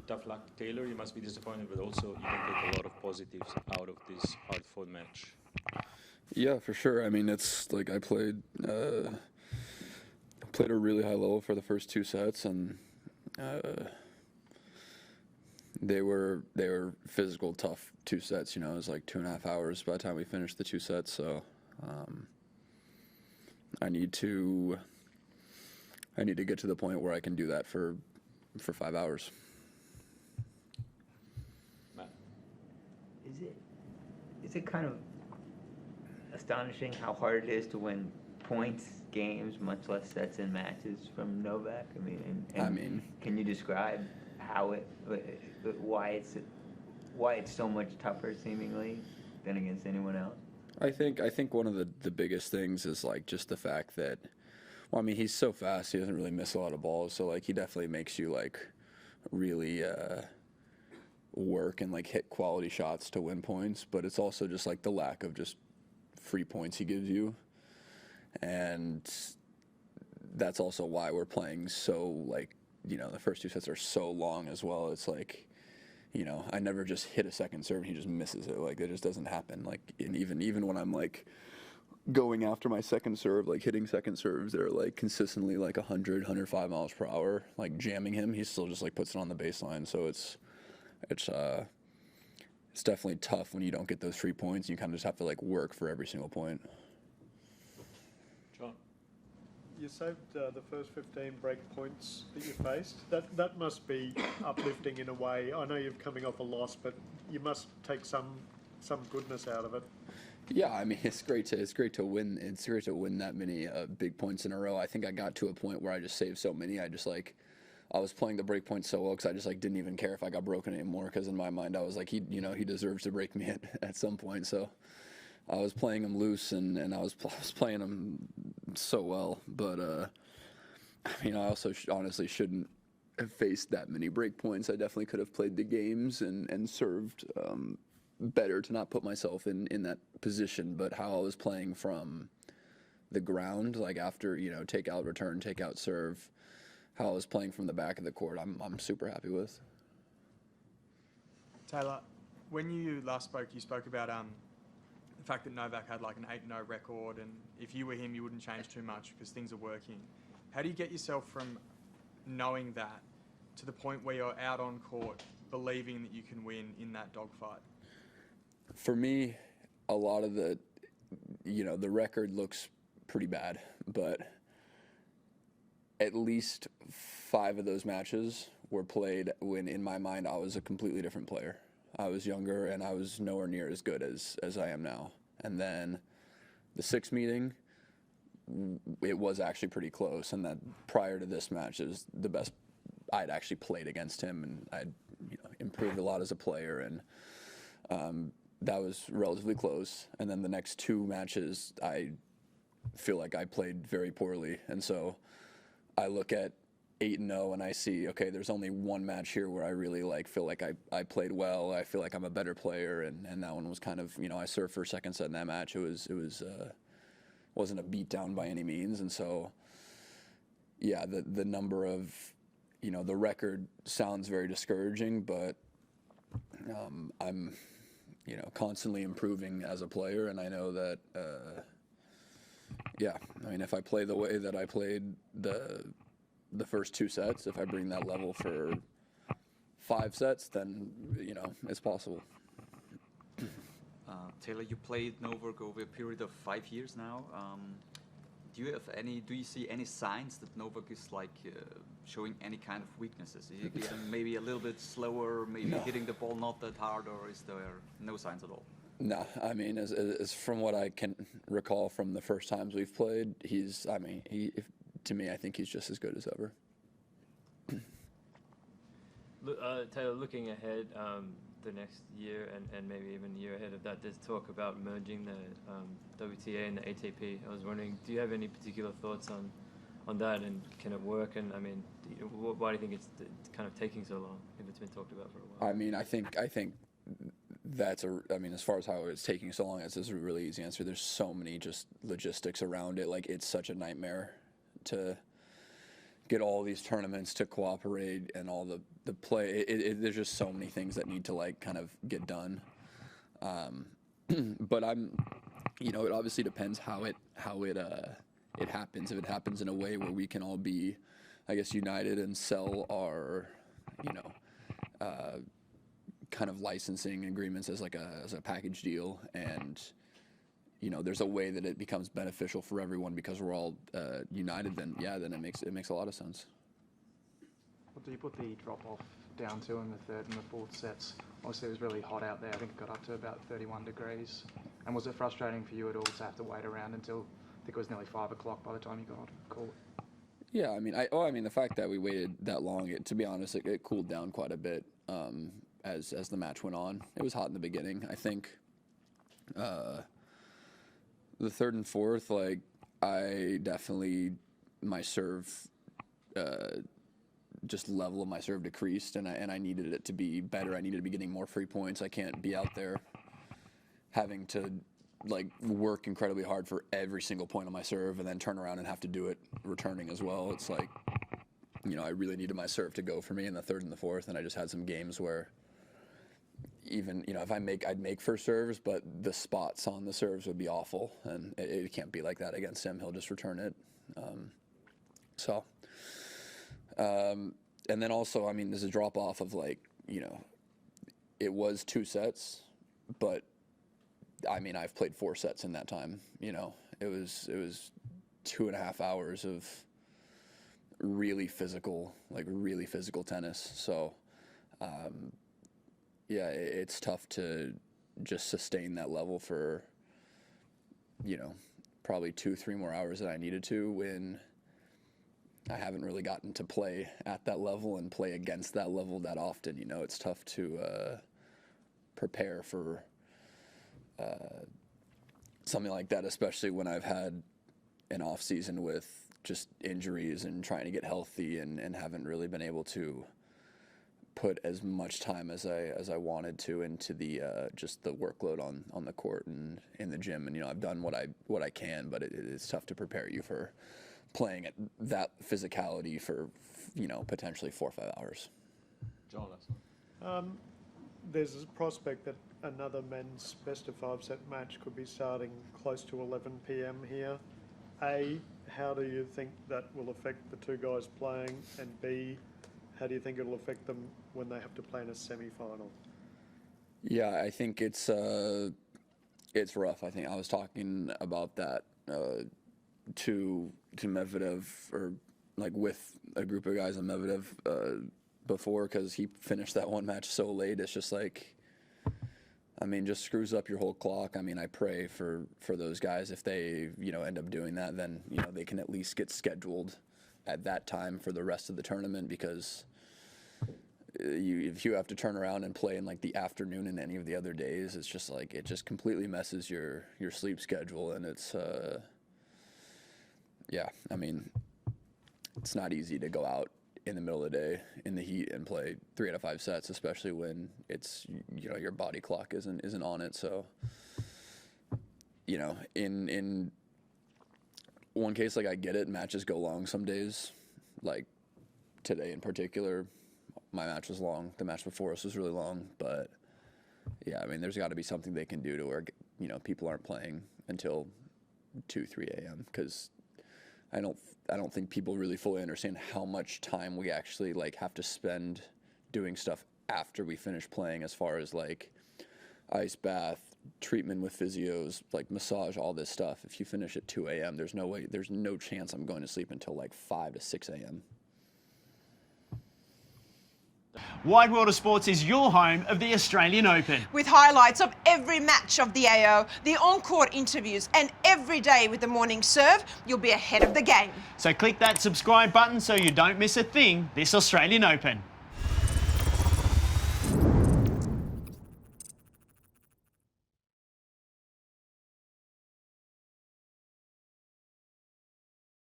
tough luck, Taylor. You must be disappointed, but also you can take a lot of positives out of this hard-fought match. Yeah, for sure. I mean, it's like I played at a really high level for the first 2 sets, and they were physical, tough 2 sets. You know, it was like 2.5 hours by the time we finished the 2 sets. So I need to get to the point where I can do that for 5 hours. Matt. Is it kind of astonishing how hard it is to win points, games, much less sets and matches from Novak? I mean, can you describe how why it's so much tougher seemingly than against anyone else? I think one of the biggest things is like just the fact that, well, I mean, he's so fast, he doesn't really miss a lot of balls, so like he definitely makes you like really work and like hit quality shots to win points, but it's also just like the lack of just free points he gives you, and that's also why we're playing so, like, you know, the first 2 sets are so long as well. It's like, you know, I never just hit a second serve and he just misses it. Like, it just doesn't happen. Like, and even when I'm like going after my second serve, like hitting second serves, they're like consistently like 100, 105 miles per hour, like jamming him. He still just like puts it on the baseline. So it's definitely tough when you don't get those free points. You kind of just have to like work for every single point. John. You saved the first 15 break points that you faced. That must be uplifting in a way. I know you're coming off a loss, but you must take some goodness out of it. Yeah, I mean, it's great to win. It's great to win that many big points in a row. I think I got to a point where I just saved so many. I was playing the break points so well because I just like didn't even care if I got broken anymore. Because in my mind, I was like, he deserves to break me at some point. So I was playing him loose, and I was playing him so well. But I mean, I also honestly shouldn't have faced that many break points. I definitely could have played the games and served better to not put myself in that position. But how I was playing from the ground, like after, you know, take out, return, take out, serve, how I was playing from the back of the court, I'm super happy with. Taylor, when you last spoke, you spoke about the fact that Novak had like an 8-0 record, and if you were him, you wouldn't change too much because things are working. How do you get yourself from knowing that to the point where you're out on court believing that you can win in that dogfight? For me, a lot of the record looks pretty bad, but at least 5 of those matches were played when, in my mind, I was a completely different player. I was younger, and I was nowhere near as good as I am now. And then the 6th meeting, it was actually pretty close, and that prior to this match is the best I'd actually played against him, and I'd improved a lot as a player, and that was relatively close. And then the next 2 matches, I feel like I played very poorly, and so I look at 8-0 and I see, okay, there's only one match here where I really feel like I played well. I feel like I'm a better player, and that one was kind of, I served for second set in that match. It wasn't a beatdown by any means, and so yeah, the number of, the record sounds very discouraging, but I'm constantly improving as a player, and I know that if I play the way that I played the first 2 sets, if I bring that level for 5 sets, then it's possible. Taylor, you played Novak over a period of 5 years now. Do you see any signs that Novak is showing any kind of weaknesses? Is he getting maybe a little bit slower, maybe hitting the ball not that hard, or is there no signs at all? No, I mean, as from what I can recall from the first times we've played, to me, I think he's just as good as ever. Taylor, looking ahead, the next year and maybe even a year ahead of that, there's talk about merging the WTA and the ATP. I was wondering, do you have any particular thoughts on that, and can it work? And I mean, why do you think it's kind of taking so long if it's been talked about for a while? I mean, I think that's as far as how it's taking so long, it's a really easy answer. There's so many just logistics around it. Like, it's such a nightmare to get all these tournaments to cooperate and all the play. There's just so many things that need to like kind of get done. But it obviously depends how it happens. If it happens in a way where we can all be, I guess, united and sell our, kind of licensing agreements as a package deal, and there's a way that it becomes beneficial for everyone because we're all united, then it makes a lot of sense. What do you put the drop-off down to in the third and the fourth sets? Obviously, it was really hot out there. I think it got up to about 31 degrees. And was it frustrating for you at all to have to wait around until, I think it was nearly 5 o'clock by the time you got caught? Yeah, the fact that we waited that long, to be honest, it cooled down quite a bit as the match went on. It was hot in the beginning. I think the third and fourth, like, I definitely, my serve, just level of my serve decreased, and I needed it to be better. I needed to be getting more free points. I can't be out there having to like work incredibly hard for every single point on my serve and then turn around and have to do it returning as well. It's like, I really needed my serve to go for me in the third and the fourth, and I just had some games where even, if I'd make first serves, but the spots on the serves would be awful, and it can't be like that against him. He'll just return it. And then also, there's a drop off of like, it was 2 sets, but I've played 4 sets in that time. It was 2.5 hours of really physical tennis. So, it's tough to just sustain that level for, probably 2-3 more hours that I needed to when I haven't really gotten to play at that level and play against that level that often. It's tough to prepare for something like that, especially when I've had an off season with just injuries and trying to get healthy and haven't really been able to put as much time as I wanted to into the just the workload on the court and in the gym. And I've done what I can, but it's tough to prepare you for playing at that physicality for potentially 4 or 5 hours. John, there's a prospect that another men's best of 5 set match could be starting close to 11 p.m. here. A, how do you think that will affect the 2 guys playing? And B, how do you think it'll affect them when they have to play in a semi-final? Yeah, I think it's rough. I think I was talking about that to Medvedev, or like with a group of guys on Medvedev before, because he finished that one match so late. It's just like, just screws up your whole clock. I pray for those guys. If they, end up doing that, then, they can at least get scheduled at that time for the rest of the tournament, because if you have to turn around and play in like the afternoon in any of the other days, it's just like, it just completely messes your sleep schedule. And it's, it's not easy to go out in the middle of the day in the heat and play 3 out of 5 sets, especially when it's, your body clock isn't on it. So, in one case, like, I get it, matches go long some days. Like today in particular, my match was long. The match before us was really long, but yeah, there's got to be something they can do to where, people aren't playing until 2-3 a.m. because I don't think people really fully understand how much time we actually like have to spend doing stuff after we finish playing, as far as like ice bath, treatment with physios, like massage, all this stuff. If you finish at 2 a.m., there's no chance I'm going to sleep until like 5 to 6 a.m. Wide World of Sports is your home of the Australian Open. With highlights of every match of the AO, the on-court interviews, and every day with the morning serve, you'll be ahead of the game. So click that subscribe button so you don't miss a thing this Australian Open.